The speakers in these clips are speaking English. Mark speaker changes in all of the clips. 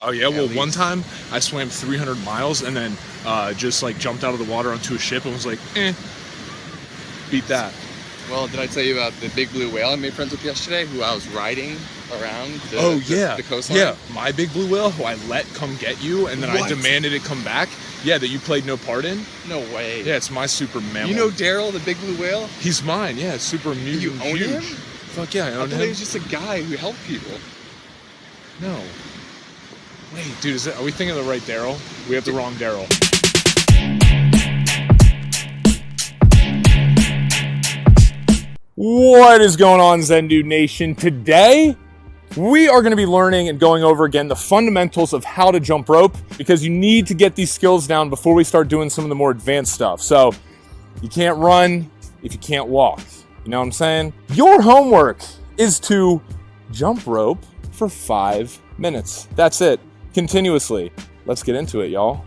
Speaker 1: Oh yeah, well one time I swam 300 miles and then just like jumped out of the water onto a ship and was like, beat that.
Speaker 2: Well, did I tell you about the big blue whale I made friends with yesterday, who I was riding around the coastline?
Speaker 1: Yeah, my big blue whale, who I let come get you, and then I demanded it come back. Yeah, that you played no part in.
Speaker 2: No way.
Speaker 1: Yeah, it's my super mammal.
Speaker 2: You know Daryl, the big blue whale?
Speaker 1: He's mine, yeah, super mutant.
Speaker 2: You own
Speaker 1: huge.
Speaker 2: him?
Speaker 1: Fuck yeah, I own him.
Speaker 2: I thought he was just a guy who helped people.
Speaker 1: No. Wait, dude, are we thinking of the right Daryl? We have the wrong Daryl. What is going on, Zen Dude Nation? Today, we are going to be learning and going over again the fundamentals of how to jump rope, because you need to get these skills down before we start doing some of the more advanced stuff. So, you can't run if you can't walk. You know what I'm saying? Your homework is to jump rope for 5 minutes. That's it. Continuously. Let's get into it, y'all.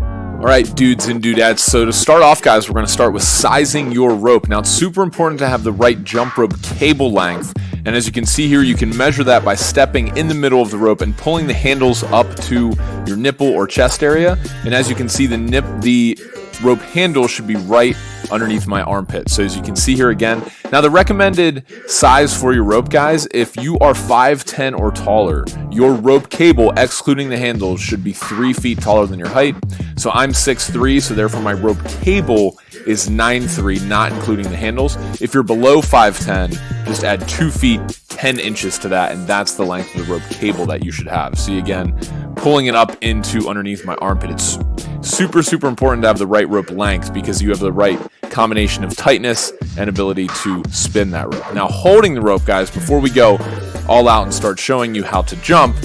Speaker 1: All right, dudes and dudettes. So to start off, guys, we're going to start with sizing your rope. Now, it's super important to have the right jump rope cable length. And as you can see here, you can measure that by stepping in the middle of the rope and pulling the handles up to your nipple or chest area. And as you can see, the rope handle should be right underneath my armpit. So as you can see here again, now the recommended size for your rope, guys, if you are 5'10" or taller, your rope cable, excluding the handles, should be 3 feet taller than your height. So I'm 6'3", so therefore my rope cable is 9'3", not including the handles. If you're below 5'10", just add 2 feet 10 inches to that, and that's the length of the rope cable that you should have. See, again, pulling it up into underneath my armpit. It's super, super important to have the right rope length, because you have the right combination of tightness and ability to spin that rope. Now, holding the rope, guys, before we go all out and start showing you how to jump,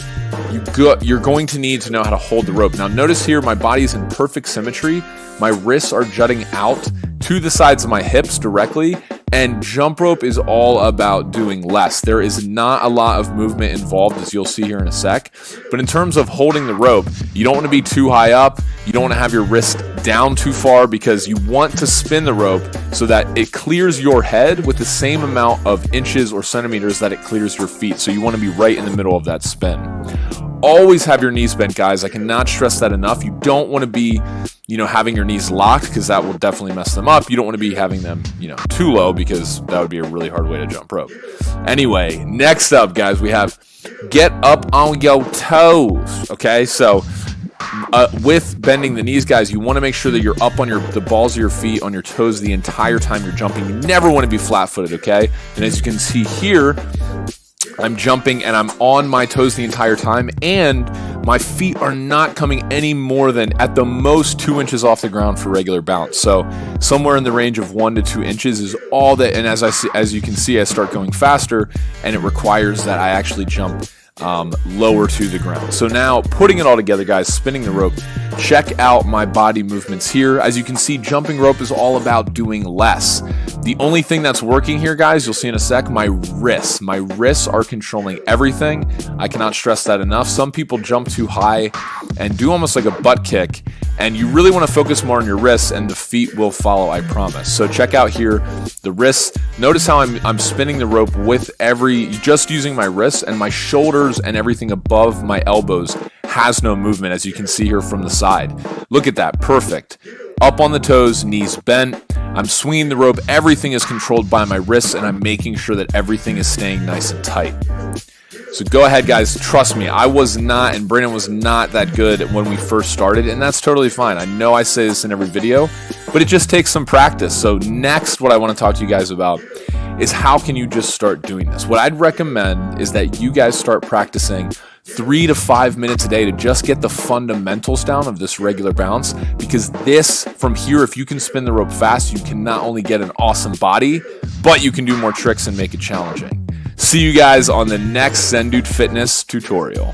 Speaker 1: you're going to need to know how to hold the rope. Now, notice here, my body's in perfect symmetry. My wrists are jutting out to the sides of my hips directly, and jump rope is all about doing less. There is not a lot of movement involved, as you'll see here in a sec. But in terms of holding the rope, you don't want to be too high up. You don't want to have your wrist down too far, because you want to spin the rope so that it clears your head with the same amount of inches or centimeters that it clears your feet. So you want to be right in the middle of that spin. Always have your knees bent, guys. I cannot stress that enough. You don't want to be, having your knees locked, because that will definitely mess them up. You don't want to be having them, too low, because that would be a really hard way to jump rope. Anyway, next up, guys, we have get up on your toes. Okay, so with bending the knees, guys, you want to make sure that you're up on the balls of your feet, on your toes the entire time you're jumping. You never want to be flat-footed, okay? And as you can see here, I'm jumping and I'm on my toes the entire time, and my feet are not coming any more than at the most 2 inches off the ground for regular bounce. So somewhere in the range of 1 to 2 inches is all that. And as you can see, I start going faster, and it requires that I actually jump lower to the ground. So now, putting it all together, guys, spinning the rope, check out my body movements here. As you can see, jumping rope is all about doing less. The only thing that's working here, guys, you'll see in a sec, my wrists. My wrists are controlling everything. I cannot stress that enough. Some people jump too high and do almost like a butt kick, and you really want to focus more on your wrists, and the feet will follow, I promise. So check out here the wrists. Notice how I'm spinning the rope with just using my wrists, and my shoulders and everything above my elbows has no movement, as you can see here from the side. Look at that, perfect. Up on the toes, knees bent. I'm swinging the rope. Everything is controlled by my wrists, and I'm making sure that everything is staying nice and tight. So go ahead, guys. Trust me, I was not, and Brandon was not that good when we first started, and that's totally fine. I know I say this in every video, but it just takes some practice. So next, what I want to talk to you guys about is how can you just start doing this? What I'd recommend is that you guys start practicing 3 to 5 minutes a day to just get the fundamentals down of this regular bounce, because this, from here, if you can spin the rope fast, you can not only get an awesome body, but you can do more tricks and make it challenging. See you guys on the next Zen Dude Fitness tutorial.